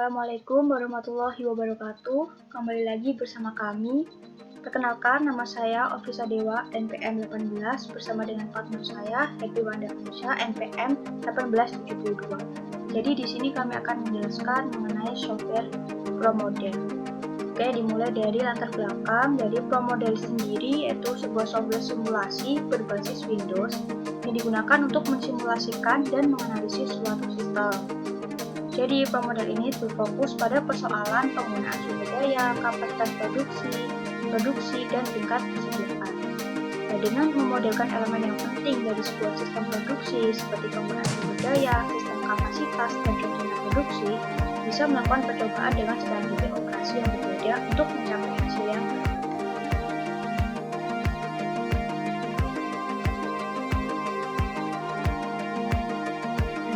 Assalamualaikum warahmatullahi wabarakatuh. Kembali lagi bersama kami. Perkenalkan, nama saya Ofisa Dewa, NPM 18, bersama dengan partner saya, Happy Wanda Fusha, NPM 1872. Jadi di sini kami akan menjelaskan mengenai software ProModel. Oke, dimulai dari latar belakang. Jadi ProModel sendiri yaitu sebuah software simulasi berbasis Windows yang digunakan untuk mensimulasikan dan menganalisis suatu sistem. Jadi ProModel ini berfokus pada persoalan penggunaan sumber daya, kapasitas produksi, dan tingkat kesediaan. Nah, dengan memodelkan elemen yang penting dari sebuah sistem produksi seperti penggunaan sumber daya, sistem kapasitas, dan rencana produksi, bisa melakukan percobaan dengan strategi operasi yang berbeda untuk mencapai hasil yang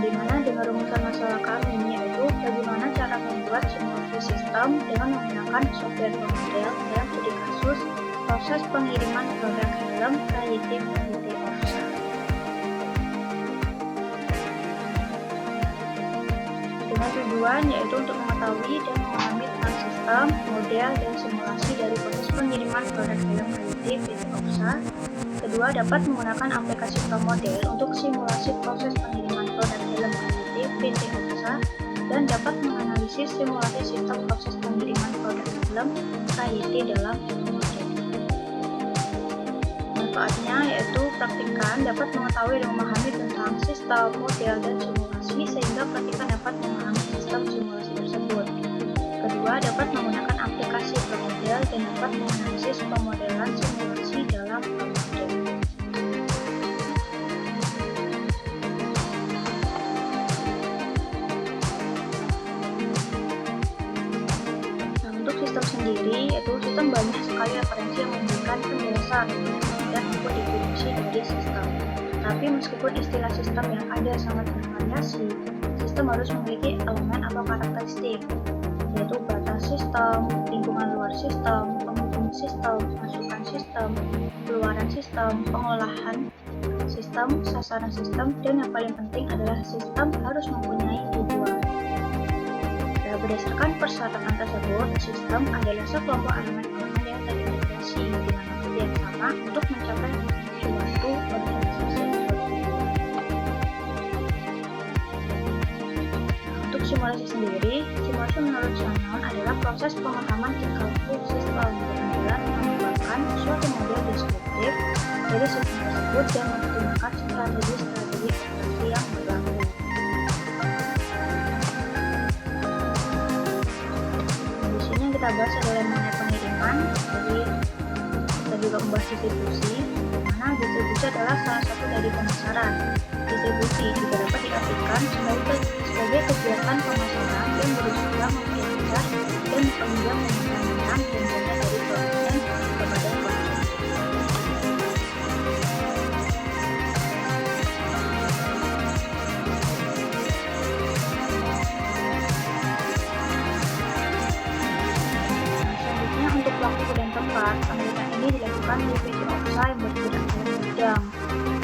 dimana dengan rumusan masalah kami yaitu bagaimana cara membuat simulasi sistem dengan menggunakan software ProModel dalam studi kasus proses pengiriman produk helm KYT PT Ofsa. Dengan tujuan yaitu untuk mengetahui dan memahami tentang sistem, model, dan simulasi dari proses pengiriman produk helm KYT PT Ofsa. Kedua, dapat menggunakan aplikasi ProModel untuk simulasi proses pengiriman produk helm KYT PT Ofsa dan dapat menganalisis simulasi sistem proses pengiriman produk helm KYT dalam ProModel. Manfaatnya yaitu praktikan dapat mengetahui dan memahami tentang sistem, model, dan simulasi sehingga praktikan dapat memahami sistem simulasi tersebut. Kedua, dapat menggunakan aplikasi ProModel dan dapat menganalisis pemodelan simulasi dalam ProModel. Nah, untuk sistem sendiri, yaitu sistem banyak sekali referensi yang memberikan penjelasan dan maupun definisi dari sistem. Tapi meskipun istilah sistem yang ada sangat bervariasi, sistem harus memiliki elemen atau karakteristik, yaitu batas sistem, lingkungan luar sistem, penghubung sistem, masukan sistem, keluaran sistem, pengolahan sistem, sasaran sistem, dan yang paling penting adalah sistem harus mempunyai tujuan. Nah, berdasarkan persyaratan tersebut, sistem adalah sekelompok elemen-elemen yang terintegrasi dengan maksud yang sama untuk mencapai suatu organisasi. Untuk simulasi sendiri, simulasi menurut Shannon adalah proses pemahaman tingkah sistem berjalan mengembangkan suatu model deskriptif dari sistem tersebut dan mempertimbangkan strategi-strategi operasi yang berlaku. Di sini yang kita bahas adalah mengenai pengiriman. Jadi kita juga membahas distribusi, di mana distribusi adalah salah satu dari pemasaran. Distribusi juga dapat diartikan sebagai kegiatan pemasaran yang berusaha memperluas dan meminjam barang dan jasa dari produsen kepada konsumen. Selanjutnya untuk waktu dan tempat, penelitian ini dilakukan di PT Ofsa yang bergerak dalam bidang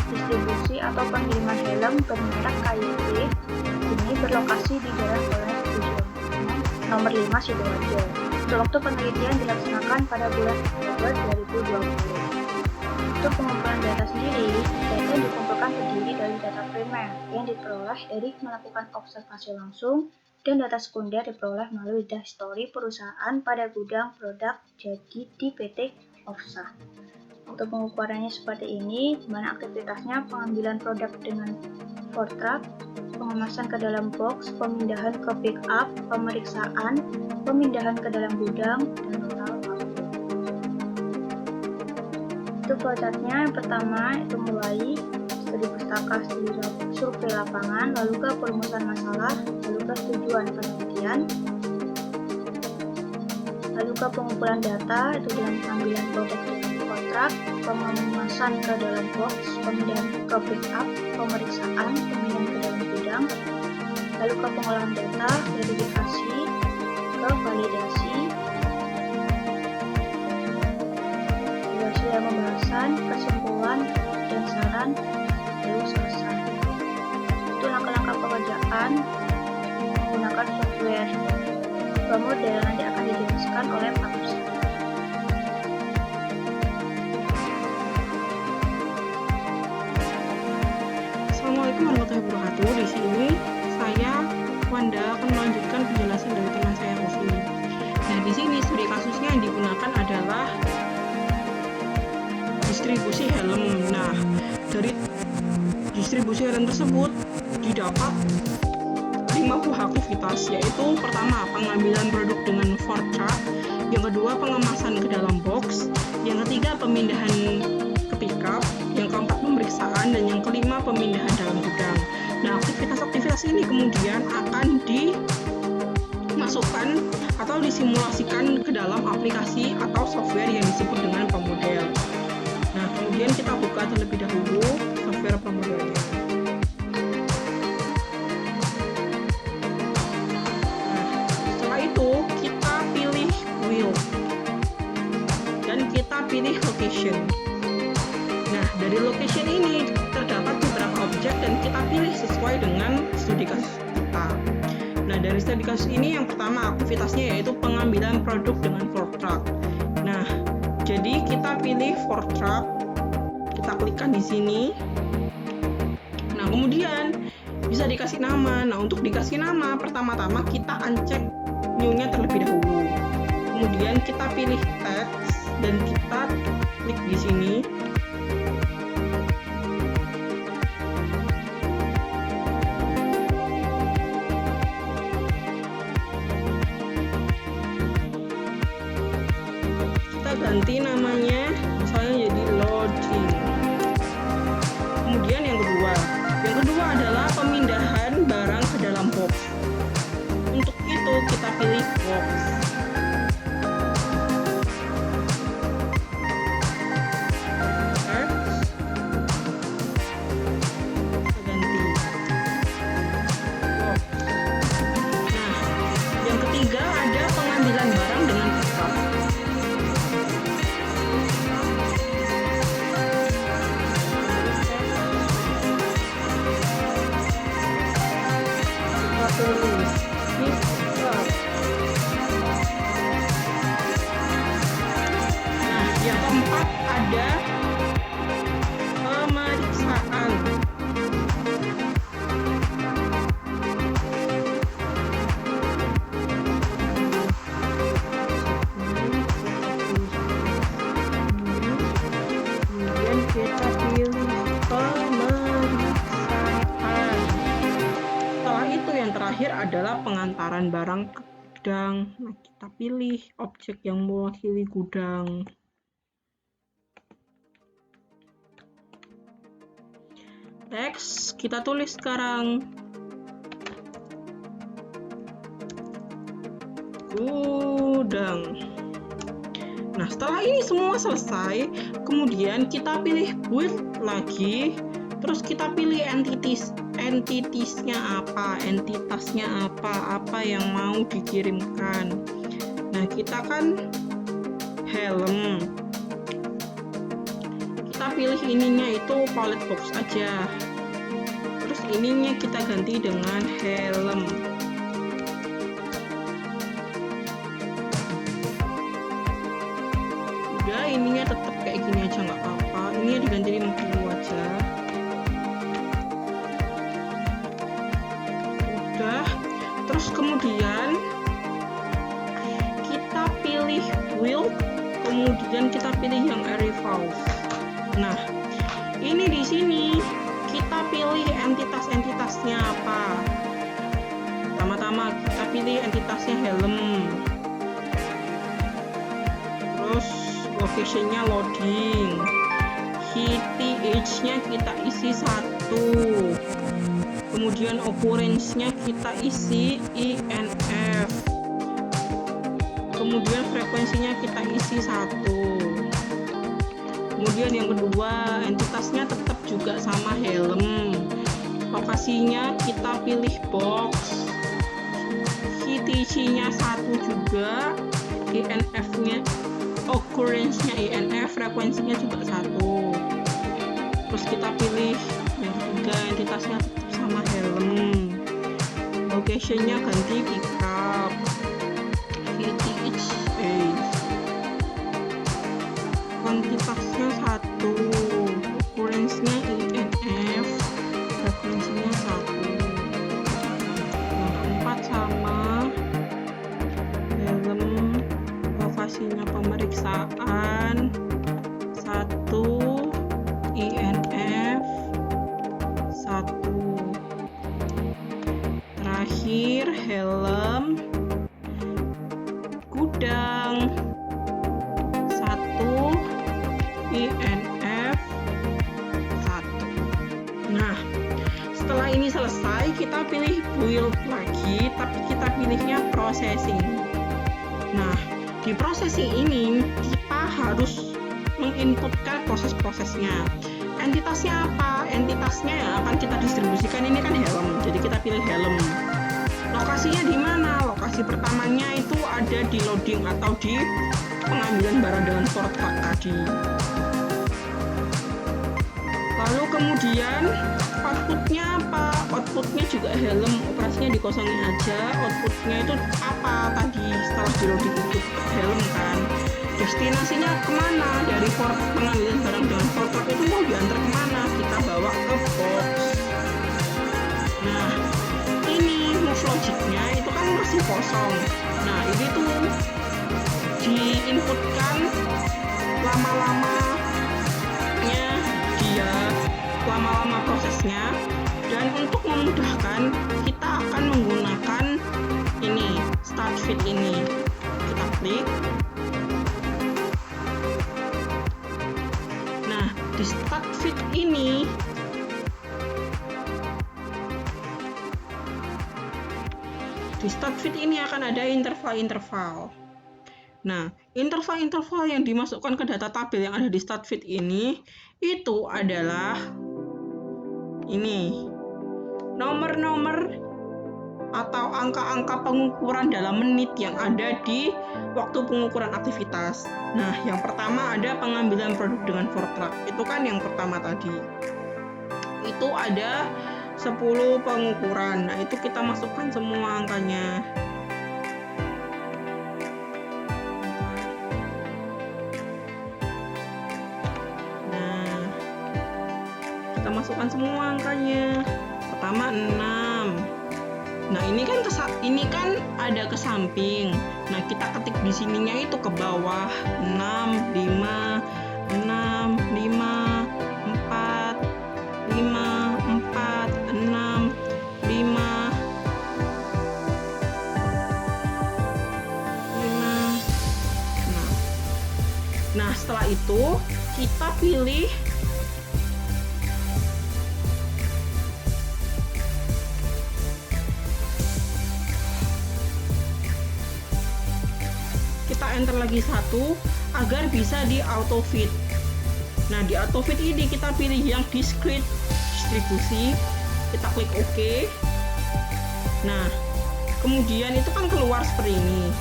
distribusi atau pengiriman helm bermerek KYT ini berlokasi di Jalan Kolonel Sudirman, nomor 5 Sidoarjo. Untuk waktu penelitian dilaksanakan pada bulan Oktober 2020. Untuk pengumpulan data sendiri, data yang dikumpulkan terdiri dari data primer yang diperoleh dari melakukan observasi langsung dan data sekunder diperoleh melalui data history perusahaan pada gudang produk jadi di PT Ofsa. Untuk pengukurannya seperti ini, di mana aktivitasnya pengambilan produk dengan fortrak, pengemasan ke dalam box, pemindahan ke pick up, pemeriksaan, pemindahan ke dalam gudang, dan total waktu. Itu flowchartnya yang pertama itu mulai studi pustaka, studi survei lapangan, lalu ke perumusan masalah, lalu ke tujuan penelitian, lalu ke pengumpulan data itu dengan pengambilan produk dengan kontrak, pengemasan ke dalam box, pemindahan ke pick up, pemeriksaan, pemindahan ke dalam gudang, lalu ke pengolahan data, verifikasi, ke validasi, hasil pembahasan, kesimpulan, dan saran, lalu selesai. Itu langkah-langkah pekerjaan menggunakan software model nanti akan dijelaskan oleh partner saya. Assalamualaikum warahmatullahi wabarakatuh. Di sini saya Wanda akan melanjutkan penjelasan dari teman saya Ovi. Nah, di sini studi kasusnya yang digunakan adalah distribusi helm. Nah, dari distribusi helm tersebut didapat 5 buah aktivitas, yaitu pertama pengambilan produk dengan foretrack, yang kedua pengemasan ke dalam box, yang ketiga pemindahan ke pickup, yang keempat pemeriksaan, dan yang kelima pemindahan dalam gudang. Nah, aktivitas-aktivitas ini kemudian akan dimasukkan atau disimulasikan ke dalam aplikasi atau software yang disebut dengan pemodel. Nah, kemudian kita buka terlebih dahulu software pemodelnya. Kita pilih wheel dan kita pilih location. Nah, dari location ini terdapat beberapa objek dan kita pilih sesuai dengan studi kasus kita. Nah, dari studi kasus ini yang pertama aktivitasnya yaitu pengambilan produk dengan foretrack. Nah, jadi kita pilih foretrack, kita klikkan di sini. Nah, kemudian bisa dikasih nama. Nah, untuk dikasih nama pertama-tama kita uncheck new-nya terlebih dahulu. Kemudian kita pilih text dan kita klik di sini. Kita ganti namanya, misalnya jadi loading. Kemudian yang kedua adalah pemindahan barang ke dalam box. Untuk itu kita pilih box. Kita ganti box. Nah, yang ketiga ada pengambilan barang dengan pickup. Kita tulis pickup. Nah, yang keempat ada pemeriksaan. Kemudian kita pilih pemeriksaan. Setelah itu yang terakhir adalah pengantaran barang ke gudang. Nah, kita pilih objek yang mewakili gudang. Teks kita tulis sekarang gudang. Nah, setelah ini semua selesai, kemudian kita pilih build lagi, terus kita pilih entitasnya apa yang mau dikirimkan. Nah, kita kan helm, kita pilih ininya itu pallet box aja, terus ininya kita ganti dengan helm. Udah, ininya tetap kayak gini aja nggak apa-apa, ininya diganti 50 aja. Udah, terus kemudian kita pilih wheel, kemudian kita pilih yang revolve. Nah, ini di sini kita pilih entitasnya apa. Pertama-tama kita pilih entitasnya helm. Terus location-nya loading. KTH-nya kita isi 1. Kemudian occurrence-nya kita isi INF. Kemudian frekuensinya kita isi 1. Kemudian yang kedua, entitasnya tetap juga sama helm. Lokasinya kita pilih box. KTC-nya 1 juga. INF-nya, occurrence-nya INF, frekuensinya juga 1. Terus kita pilih yang ketiga, entitasnya tetap sama helm. Location-nya ganti pickup. Satu. Terakhir helm gudang. Satu. INF 1. Nah, setelah ini selesai, kita pilih build lagi, tapi kita pilihnya processing. Nah, di processing ini kita harus menginputkan proses-prosesnya. Entitasnya apa? Entitasnya yang akan kita distribusikan ini kan helm. Jadi kita pilih helm. Lokasinya di mana? Lokasi pertamanya itu ada di loading atau di pengambilan barang dengan for truck tadi. Lalu kemudian outputnya apa? Outputnya juga helm, operasinya dikosongin aja. Outputnya itu apa tadi setelah di loading itu helm kan? Destinasinya kemana? Dari pengambilan barang dengan for truck itu mau diantar kemana? Kita bawa ke box. Nah, ini move logicnya itu kan masih kosong. Nah, ini tuh diinputkan lama-lama prosesnya, dan untuk memudahkan kita akan menggunakan ini start feed ini. Kita klik. Nah, di start feed ini akan ada interval-interval. Nah, interval-interval yang dimasukkan ke data tabel yang ada di start feed ini itu adalah ini nomor-nomor atau angka-angka pengukuran dalam menit yang ada di waktu pengukuran aktivitas. Nah, yang pertama ada pengambilan produk dengan for truck. Itu kan yang pertama tadi. Itu ada 10 pengukuran. Nah, itu kita masukkan semua angkanya. Masukkan semua angkanya. Pertama 6. Nah, ini kan ada ke samping. Nah, kita ketik di sininya itu ke bawah. 6 5 6 5 4 5 4 6 5 5. Nah, setelah itu kita pilih enter lagi 1 agar bisa di auto fit. Nah, di auto fit ini kita pilih yang discrete distribusi, kita klik OK. Nah, kemudian itu kan keluar seperti ini.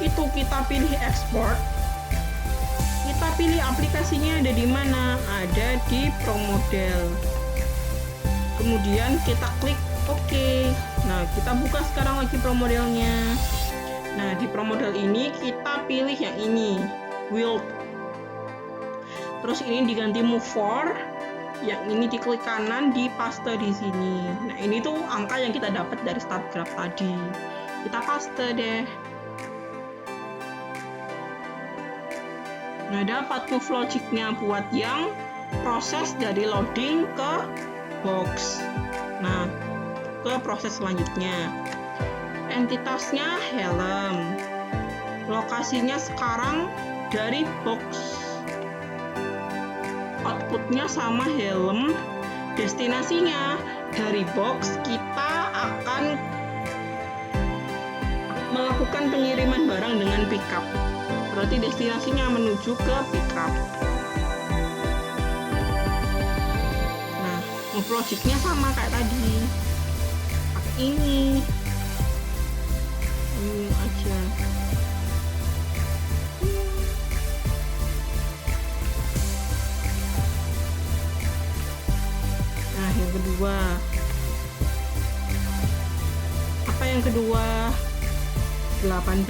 Itu kita pilih export. Kita pilih aplikasinya ada di mana? Ada di ProModel. Kemudian kita klik OK. Nah, kita buka sekarang lagi ProModelnya. Nah, di ProModel ini kita pilih yang ini, Build. Terus ini diganti Move For. Yang ini diklik kanan, dipaste di sini. Nah, ini tuh angka yang kita dapat dari start graph tadi. Kita paste deh. Nah, dapat move logicnya buat yang proses dari loading ke box. Nah, ke proses selanjutnya. Entitasnya helm. Lokasinya sekarang dari box. Outputnya sama helm. Destinasinya dari box kita akan melakukan pengiriman barang dengan pickup. Berarti destinasinya menuju ke pickup. Nah, move logicnya sama kayak tadi. Pakai ini aja. Nah, yang kedua. Apa yang kedua? 18,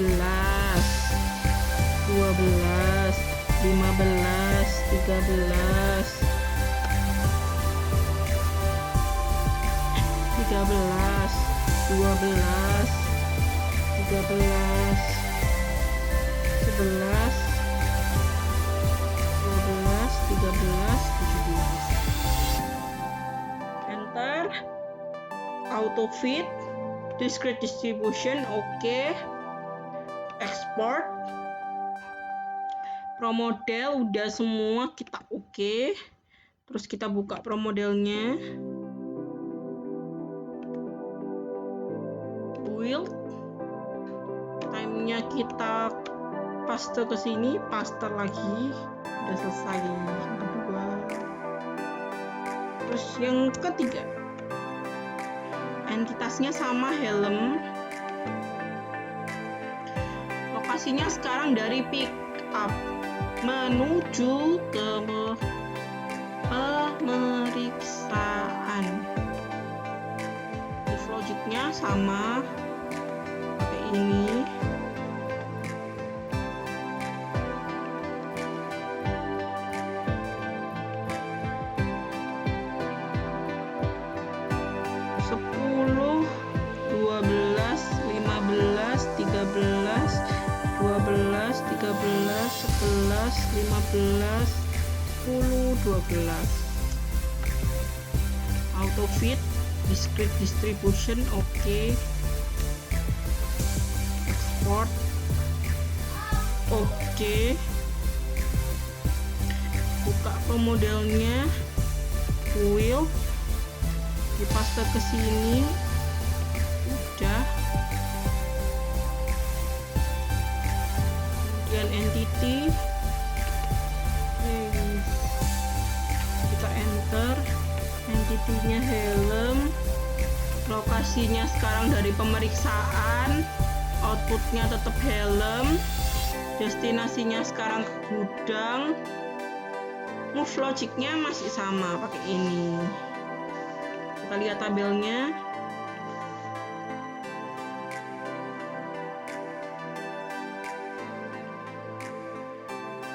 12, 15, 13, 12, 13, 11, 12, 13, 17. enter. Auto fit, discrete distribution, oke. Export. ProModel udah semua kita oke. Terus kita buka ProModelnya. Build. Time-nya kita paste ke sini, paste lagi. Udah selesai yang kedua. Terus yang ketiga, entitasnya sama helm. Lokasinya sekarang dari pick up menuju ke pemeriksaan. If logiknya sama pakai ini. Auto fit, discrete distribution, oke. Export, oke. Buka ProModelnya, build, dipaste ke sini, udah. Kemudian entity, kita enter. Entity-nya helm, lokasinya sekarang dari pemeriksaan, outputnya tetap helm, destinasinya sekarang ke gudang, move logicnya masih sama pakai ini. Kita lihat tabelnya.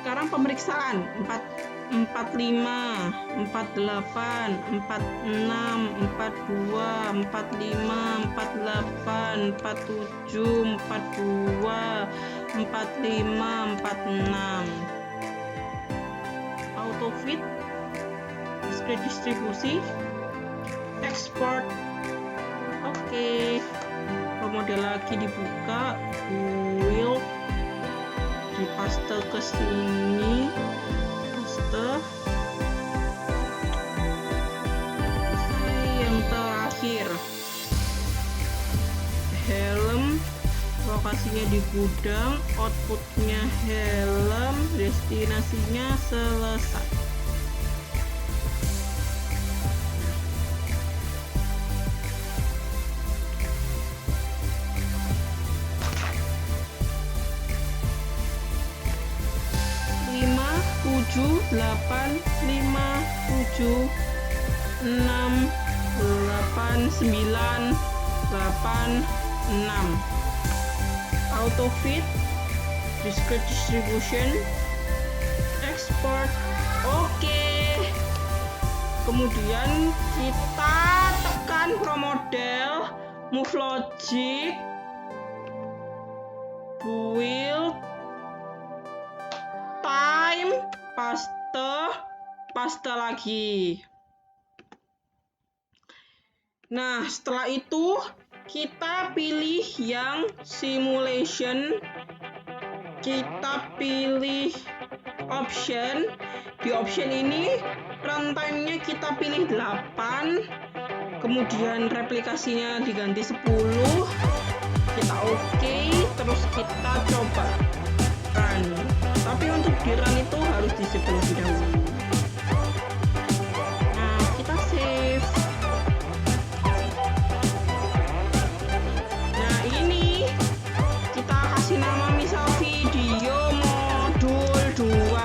Sekarang pemeriksaan 45, 48, 46, 42, 45, 48, 47, 42, 45, 46. Auto fit, discrete distribusi, export. Oke. ProModel lagi dibuka, build, dipaste ke sini. Yang terakhir helm, lokasinya di gudang, outputnya helm, destinasinya selesai. Tujuh, 8, 5, 7, 6, 8, 9, 8, 6. Auto fit, discrete distribution, export, oke. Kemudian kita tekan ProModel, move logic, build, time, paste lagi. Nah, setelah itu kita pilih yang simulation, kita pilih option. Di option ini runtime-nya kita pilih 8, kemudian replikasinya diganti 10, kita oke, terus kita coba run. Tapi untuk di run itu harus di-save terlebih dahulu. Nah, kita save. Nah, ini kita kasih nama misal video modul 2.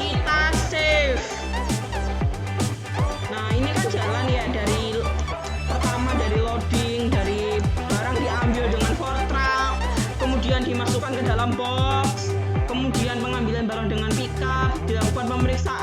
Kita save. Nah, ini kan jalan ya, dari pertama dari loading, dari barang diambil dengan fortran, kemudian dimasukkan ke dalam box, kemudian pengambilan barang dengan pickup, dilakukan pemeriksaan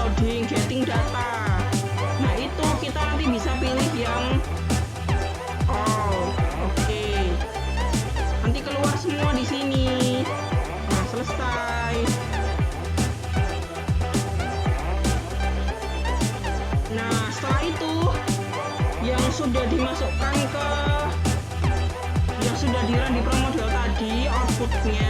loading, getting data. Nah, itu kita nanti bisa pilih yang all. Oke. Nanti keluar semua di sini. Nah, selesai. Nah, setelah itu yang sudah dimasukkan ke yang sudah di-run di ProModel tadi, outputnya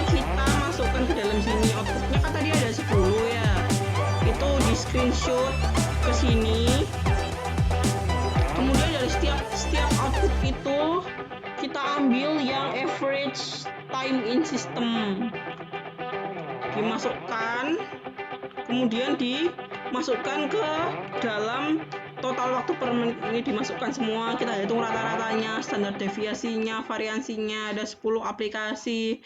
kita masukkan ke dalam sini. Outputnya kan tadi ada 10 ya, itu di screenshot ke sini. Kemudian dari setiap output itu kita ambil yang average time in system, dimasukkan, kemudian dimasukkan ke dalam total waktu per menit. Ini dimasukkan semua, kita hitung rata-ratanya, standar deviasinya, variansinya, ada 10 aplikasi,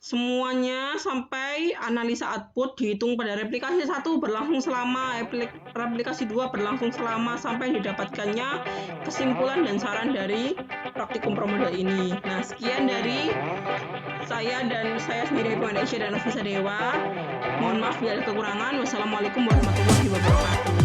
semuanya sampai analisa output dihitung pada replikasi 1 berlangsung selama, replikasi 2 berlangsung selama, sampai didapatkannya kesimpulan dan saran dari praktikum ProModel ini. Nah, sekian dari saya sendiri, Happy Wanda dan Nafisa Dewa. Mohon maaf bila ada kekurangan. Wassalamualaikum warahmatullahi wabarakatuh.